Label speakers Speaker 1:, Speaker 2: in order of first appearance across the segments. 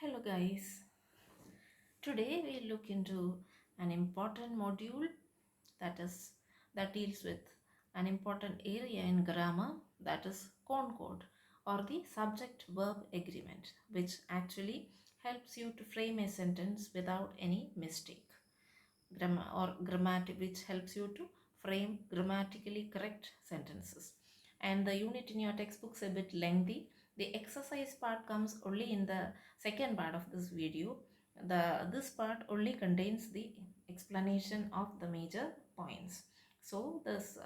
Speaker 1: Hello guys. Today we look into an important module that deals with an important area in grammar, that is concord, or the subject verb agreement, which actually helps you to frame a sentence without any mistake. Grammar or grammatic, which helps you to frame grammatically correct sentences. And the unit in your textbook is a bit lengthy. The exercise part comes only in the second part of this video. This part only contains the explanation of the major points. So this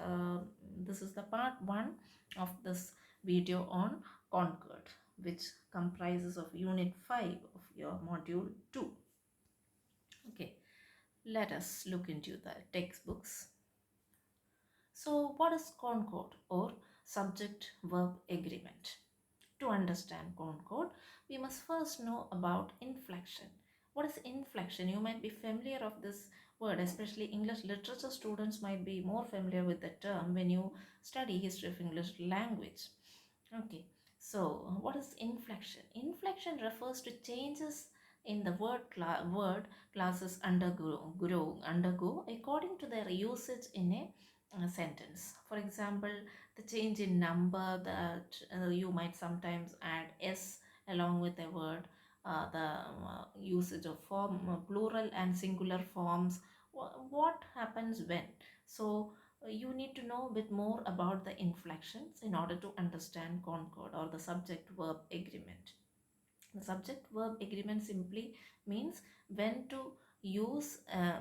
Speaker 1: is the part 1 of this video on concord, which comprises of unit 5 of your module 2. Okay, let us look into the textbooks. So what is concord or subject verb agreement? To understand concord, we must first know about inflection. What is inflection? You might be familiar of this word, especially English literature students might be more familiar with the term when you study history of English language. Okay, so what is inflection? Inflection refers to changes in the word classes undergo according to their usage in a sentence. For example, the change in number that you might sometimes add s along with a word, the usage of form plural and singular forms. What happens when? So you need to know a bit more about the inflections in order to understand concord or the subject verb agreement. The subject verb agreement simply means when to use a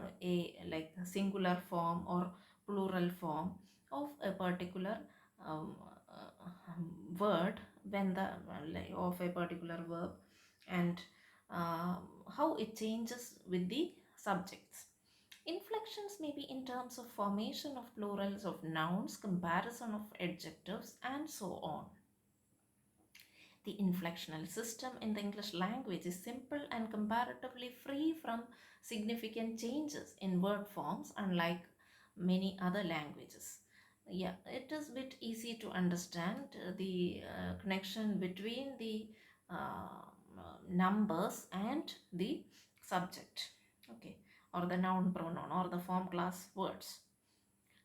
Speaker 1: singular form or plural form of a particular um, word, when the of a particular verb, and how it changes with the subjects. Inflections may be in terms of formation of plurals of nouns, comparison of adjectives, and so on. The inflectional system in the English language is simple and comparatively free from significant changes in word forms, unlike many other languages. Yeah, it is a bit easy to understand the connection between the numbers and the subject, okay, or the noun pronoun or the form class words.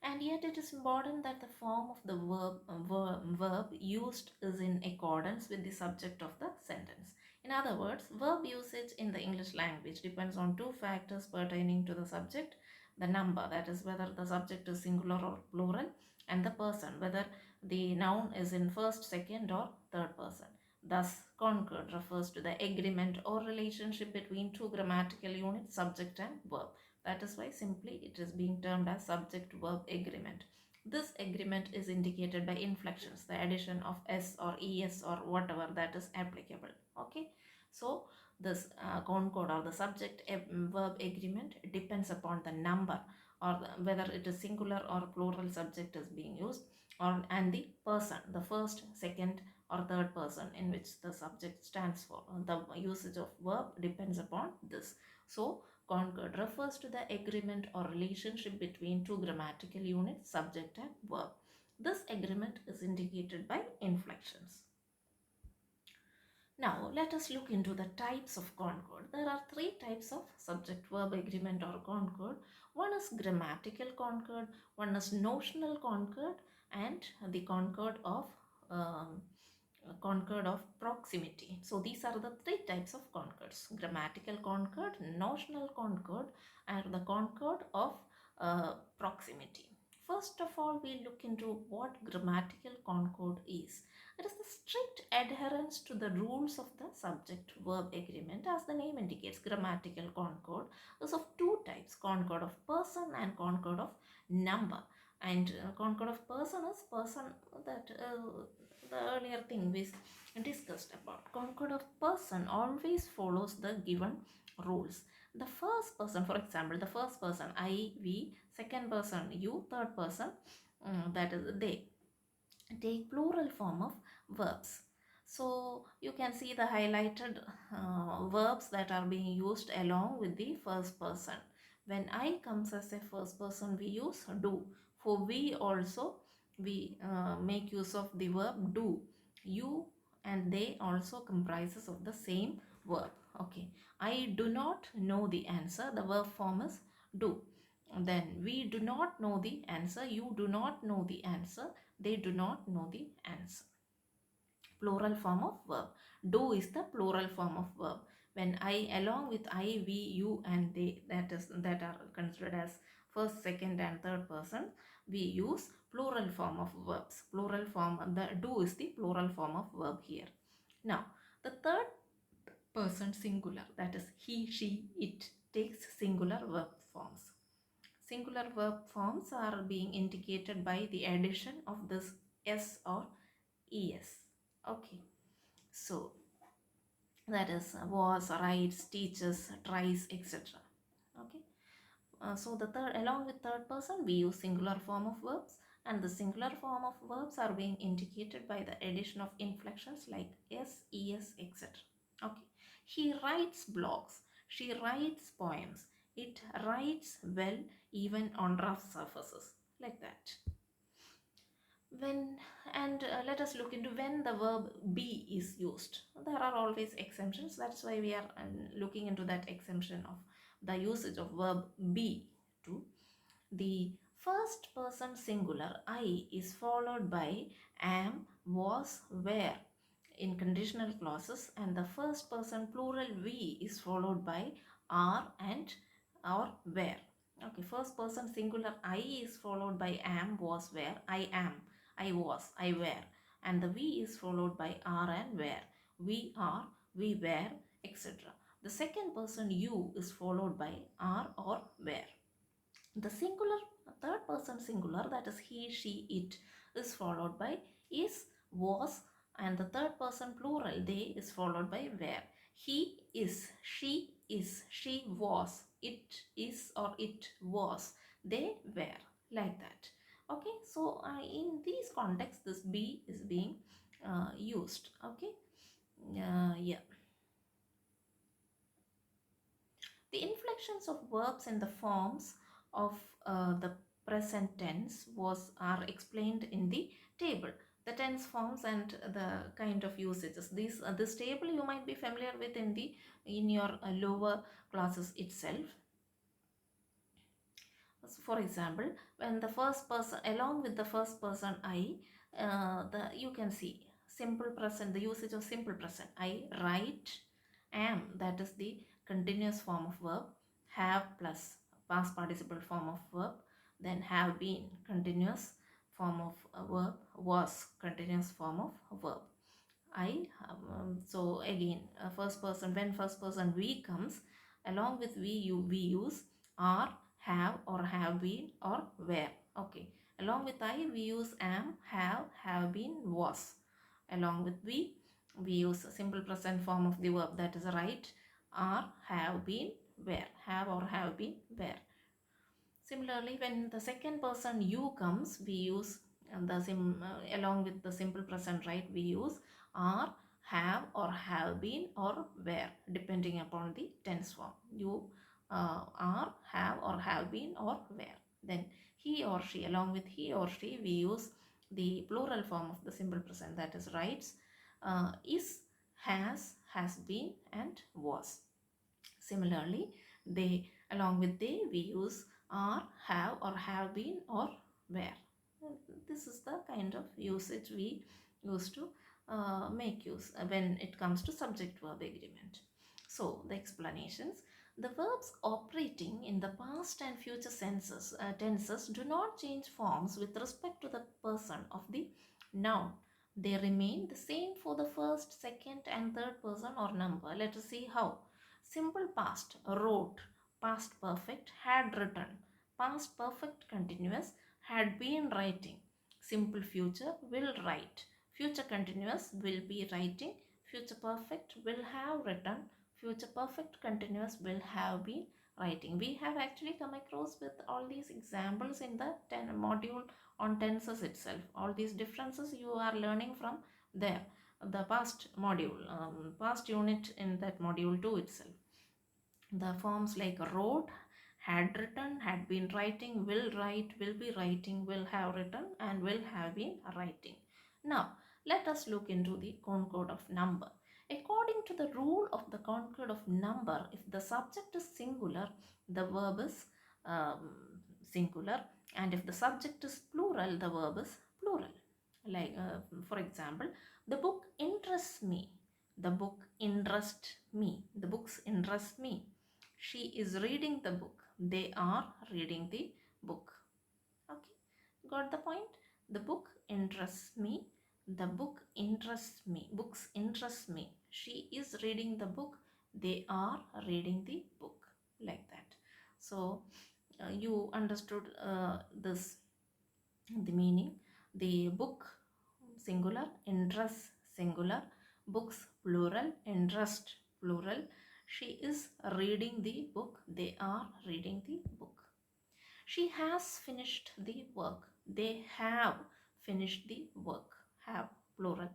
Speaker 1: And yet it is important that the form of the verb used is in accordance with the subject of the sentence. In other words, verb usage in the English language depends on two factors pertaining to the subject: the number, that is whether the subject is singular or plural, and the person, whether the noun is in first, second, or third person. Thus, concord refers to the agreement or relationship between two grammatical units, subject and verb. That is why simply it is being termed as subject verb agreement. This agreement is indicated by inflections, the addition of s or es or whatever that is applicable. Okay, so this concord or the subject verb agreement depends upon the number, or whether it is singular or plural subject is being used, or and the person, the first, second, or third person in which the subject stands for. The usage of verb depends upon this. So concord refers to the agreement or relationship between two grammatical units, subject and verb. This agreement is indicated by inflections. Now let us look into the types of concord. There are three types of subject verb agreement or concord. One is grammatical concord, one is notional concord, and the concord of proximity. So these are the three types of concords: grammatical concord, notional concord, and the concord of proximity. First of all, we look into what grammatical concord is. It is the strict adherence to the rules of the subject verb agreement. As the name indicates, grammatical concord is of two types: concord of person and concord of number. And concord of person is person, that the earlier thing we discussed about. Concord of person always follows the given rules. The first person, for example, the first person I, we, second person you, third person that is they, take plural form of verbs. So you can see the highlighted verbs that are being used along with the first person. When I comes as a first person, we use do. For we also, we make use of the verb do. You and they also comprises of the same verb. Okay, I do not know the answer. The verb form is do. Then we do not know the answer. You do not know the answer. They do not know the answer. Plural form of verb. Do is the plural form of verb. When I, along with I, we, you and they, that are considered as first, second and third person, we use plural form of verbs. Plural form, the do is the plural form of verb here. Now, the third person singular, that is he, she, it, takes singular verb forms. Singular verb forms are being indicated by the addition of this s or es. Okay, so that is was, writes, teaches, tries, etc. Okay, so the third, along with third person, we use singular form of verbs, and the singular form of verbs are being indicated by the addition of inflections like s, es, etc. Okay, he writes blogs, she writes poems, it writes well even on rough surfaces, like that. When and let us look into when the verb be is used. There are always exemptions. That's why we are looking into that exemption of the usage of verb be too. The first person singular I is followed by am, was, were in conditional clauses, and the first person plural we is followed by are and or were. Okay, first person singular I is followed by am, was, were. I am, I was, I were, and the we is followed by are and were. We are, we were, etc. The second person you is followed by are or were. The singular, third person singular, that is he, she, it, is followed by is, was, and the third person plural they is followed by were. He is, she was, it is or it was, they were, like that. Okay, so in these contexts this be is being used. Okay, yeah. The inflections of verbs in the forms of the present tense are explained in the table. The tense forms and the kind of usages. This table you might be familiar with in your lower classes itself. So for example, when the first person, along with the first person I, you can see simple present, the usage of simple present. I write, am, that is the continuous form of verb, have plus past participle form of verb, then have been continuous form of verb, was continuous form of verb. So again, first person, when first person we comes, along with we use are, have or have been or were. Okay, along with I we use am, have been, was. Along with we use a simple present form of the verb, that is write, are, have been, were. Have or have been, were. Similarly, when the second person you comes, we use along with the simple present, right, we use are, have or have been or were, depending upon the tense form. You are, have or have been or were. Then he or she, along with he or she we use the plural form of the simple present, that is writes, is, has been and was. Similarly, they, along with they we use are, have or have been or were. This is the kind of usage we use to make use when it comes to subject verb agreement. So the explanations: the verbs operating in the past and future tenses do not change forms with respect to the person of the noun. They remain the same for the first, second and third person or number. Let us see how. Simple past, wrote. Past perfect, had written. Past perfect continuous, had been writing. Simple future, will write. Future continuous, will be writing. Future perfect, will have written. Future perfect continuous, will have been writing. We have actually come across with all these examples in the module on tenses itself. All these differences you are learning from there, the past module, past unit in that module 2 itself. The forms like wrote, had written, had been writing, will write, will be writing, will have written and will have been writing. Now Let us look into the concord of number. According to the rule of the concord of number, if the subject is singular, the verb is singular, and if the subject is plural, the verb is plural. Like for example, the book interests me. The book interests me. The books interest me. She is reading the book. They are reading the book. Okay, got the point? The book interests me. The book interests me. Books interest me. She is reading the book. They are reading the book. Like that. So you understood this, the meaning. The book singular, interest singular, books plural, interest plural. She is reading the book. They are reading the book. She has finished the work. They have finished the work. Have plural.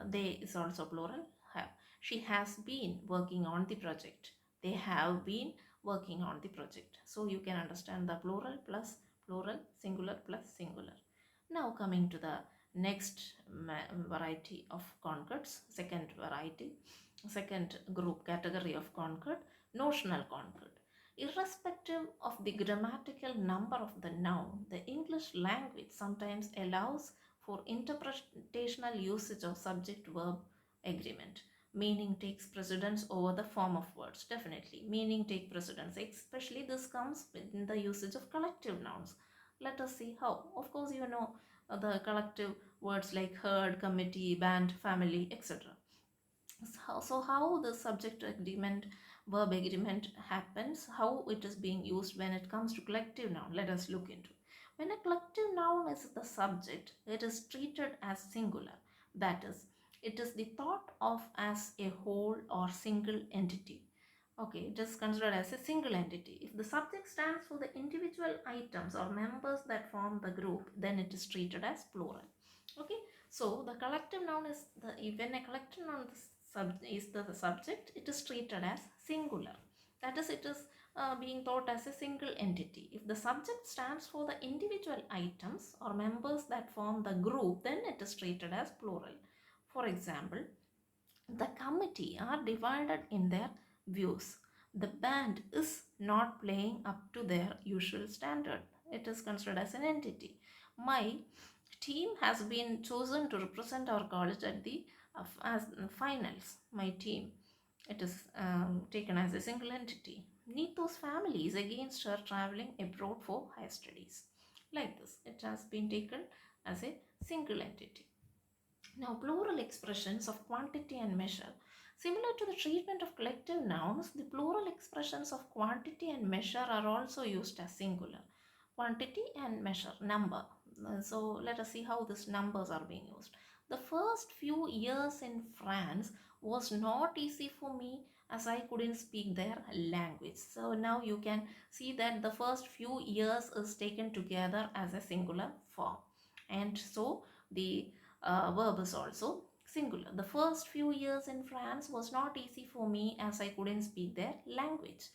Speaker 1: They is also plural. Have. She has been working on the project. They have been working on the project. So you can understand the plural plus plural, singular plus singular. Now coming to the next variety of concords, second variety, second group category of concord, notional concord. Irrespective of the grammatical number of the noun, the English language sometimes allows for interpretational usage of subject-verb agreement. Meaning takes precedence over the form of words. Definitely, meaning take precedence. Especially this comes in the usage of collective nouns. Let us see how. Of course, you know the collective words like herd, committee, band, family, etc. So how the subject agreement, verb agreement happens, how it is being used when it comes to collective noun, let us look into. When a collective noun is the subject, it is treated as singular. That is, it is the thought of as a whole or single entity. Okay, it is considered as a single entity. If the subject stands for the individual items or members that form the group, then it is treated as plural. Okay, so the collective noun is the, when a collective noun is the subject, it is treated as singular. That is, it is being thought as a single entity. If the subject stands for the individual items or members that form the group, then it is treated as plural. For example, the committee are divided in their views. The band is not playing up to their usual standard. It is considered as an entity. My team has been chosen to represent our college at the as finals. My team. It is taken as a single entity. Neeto's family is against her traveling abroad for higher studies. Like this, it has been taken as a single entity. Now, plural expressions of quantity and measure. Similar to the treatment of collective nouns, the plural expressions of quantity and measure are also used as singular. Quantity and measure, number. So, let us see how these numbers are being used. The first few years in France was not easy for me as I couldn't speak their language. So, now you can see that the first few years is taken together as a singular form. And so, the verb is also singular. The first few years in France was not easy for me as I couldn't speak their language.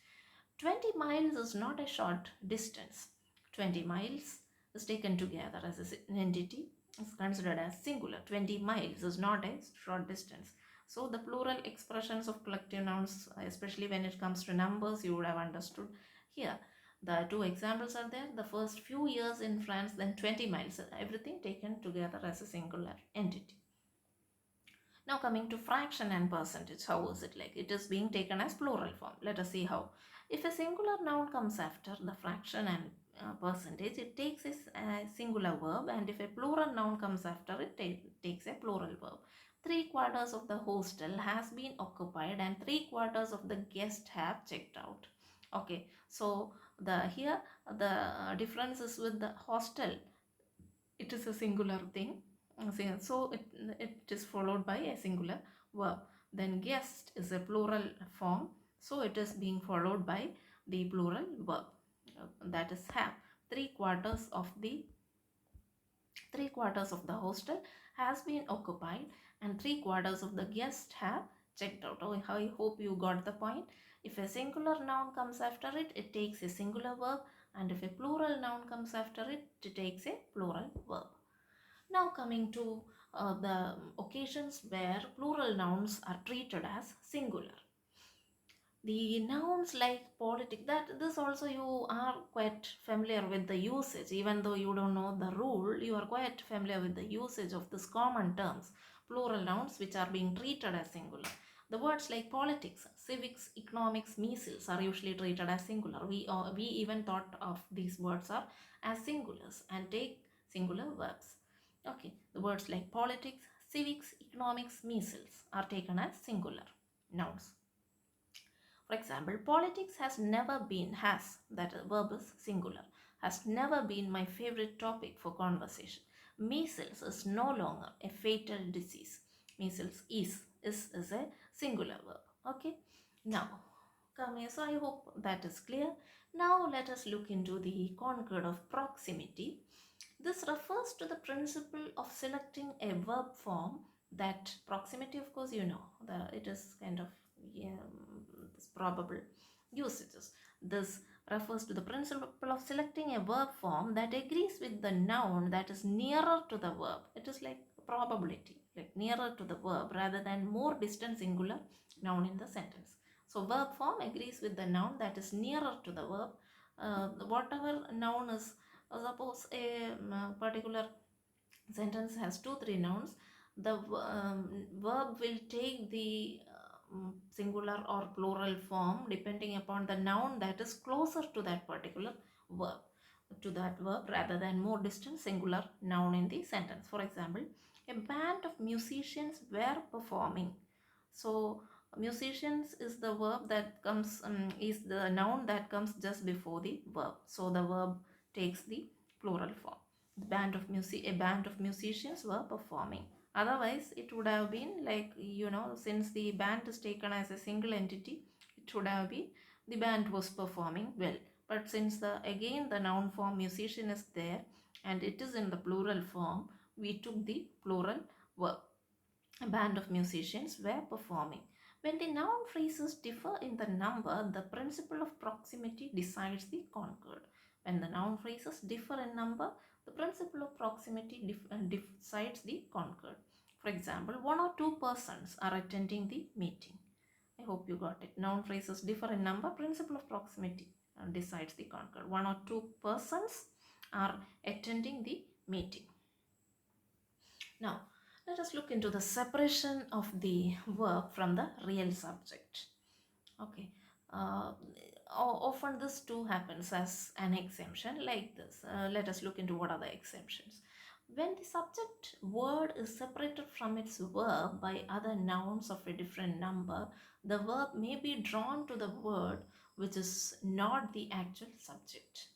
Speaker 1: 20 miles is not a short distance. 20 miles is taken together as an entity. It's considered as singular. 20 miles is not a short distance. So the plural expressions of collective nouns, especially when it comes to numbers, you would have understood here. The two examples are there. The first few years in France, then 20 miles. Everything taken together as a singular entity. Now coming to fraction and percentage, how is it like? It is being taken as plural form. Let us see how. If a singular noun comes after the fraction and percentage, it takes a singular verb, and if a plural noun comes after it, takes a plural verb. 3/4 of the hostel has been occupied and 3/4 of the guests have checked out. Okay, so the here the difference is with the hostel. It is a singular thing, so it is followed by a singular verb. Then guest is a plural form, so it is being followed by the plural verb, that is have. 3/4 of the hostel has been occupied and 3/4 of the guests have checked out. Oh, I hope you got the point. If a singular noun comes after it, it takes a singular verb, and if a plural noun comes after it, it takes a plural verb. Now coming to the occasions where plural nouns are treated as singular. The nouns like politic, that this also you are quite familiar with the usage. Even though you don't know the rule, you are quite familiar with the usage of this common terms, plural nouns which are being treated as singular. The words like politics, civics, economics, measles are usually treated as singular. We even thought of these words are as singulars and take singular verbs. Okay, the words like politics, civics, economics, measles are taken as singular nouns. For example, politics that verb is singular, has never been my favorite topic for conversation. Measles is no longer a fatal disease. Measles is a singular verb. Okay. Now, come here. So I hope that is clear. Now let us look into the concord of proximity. This refers to the principle of selecting a verb form that proximity, of course, it is kind of probable usages. This refers to the principle of selecting a verb form that agrees with the noun that is nearer to the verb. It is like probability, like nearer to the verb rather than more distant singular noun in the sentence. So verb form agrees with the noun that is nearer to the verb. Whatever noun is, suppose a particular sentence has 2-3 nouns, the verb will take the singular or plural form depending upon the noun that is closer to that particular verb rather than more distant singular noun in the sentence. For example, a band of musicians were performing. So musicians is the verb that comes is the noun that comes just before the verb, so the verb takes the plural form. A band of musicians were performing. Otherwise it would have been like, since the band is taken as a single entity, it should have been the band was performing well. But since the noun form musician is there and it is in the plural form, we took the plural verb. A band of musicians were performing. When the noun phrases differ in the number, the principle of proximity decides the concord. When the noun phrases differ in number, the principle of proximity decides the concord. For example, 1 or 2 persons are attending the meeting. I hope you got it. Noun phrases differ in number, principle of proximity decides the concord. 1 or 2 persons are attending the meeting. Now, let us look into the separation of the verb from the real subject. Okay. Often this too happens as an exemption like this. Let us look into what are the exemptions. When the subject word is separated from its verb by other nouns of a different number, the verb may be drawn to the word which is not the actual subject.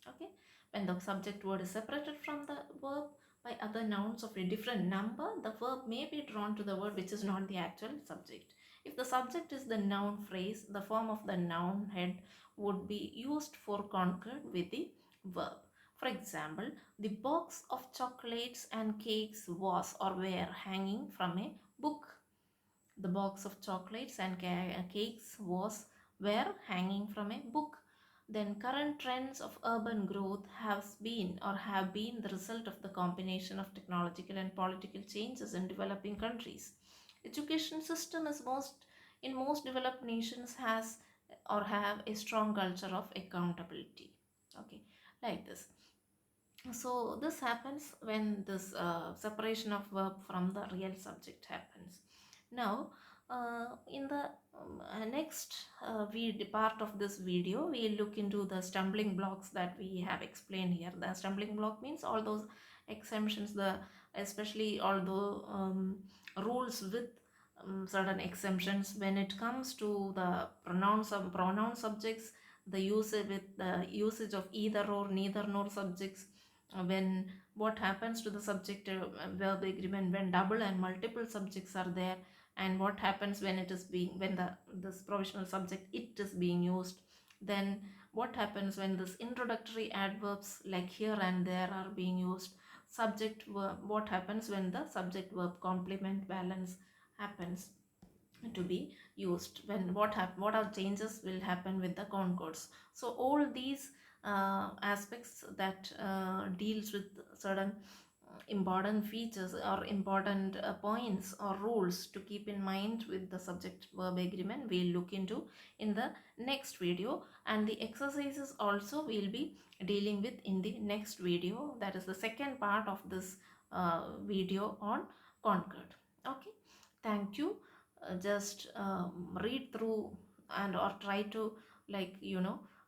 Speaker 1: Okay. When the subject word is separated from the verb by other nouns of a different number, the verb may be drawn to the word which is not the actual subject. If the subject is the noun phrase, the form of the noun head would be used for concord with the verb. For example, the box of chocolates and cakes was or were hanging from a book. The box of chocolates and cakes were hanging from a book. Then current trends of urban growth have been the result of the combination of technological and political changes in developing countries. Education system is in most developed nations has or have a strong culture of accountability. Okay, like this. So this happens when this separation of verb from the real subject happens. Now, in the next part of this video, we look into the stumbling blocks that we have explained here. The stumbling block means all those exemptions, especially all the rules with certain exemptions when it comes to the pronoun subjects, the usage of either or, neither nor subjects, when what happens to the subject verb agreement when double and multiple subjects are there, and what happens when this provisional subject it is being used, then what happens when this introductory adverbs like here and there are being used, subject verb, what happens when the subject verb complement balance happens to be used, when what are changes will happen with the concords. So all these aspects that deals with certain important features or important points or rules to keep in mind with the subject verb agreement we'll look into in the next video, and the exercises also we'll be dealing with in the next video, that is the second part of this video on concord. Okay, thank you. Just read through and or try to, like,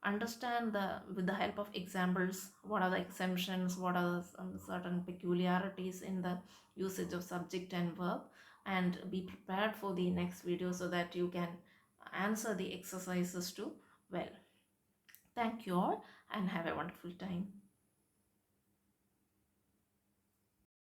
Speaker 1: understand the with the help of examples what are the exemptions, what are the certain peculiarities in the usage of subject and verb, and be prepared for the next video so that you can answer the exercises too well. Thank you all and have a wonderful time.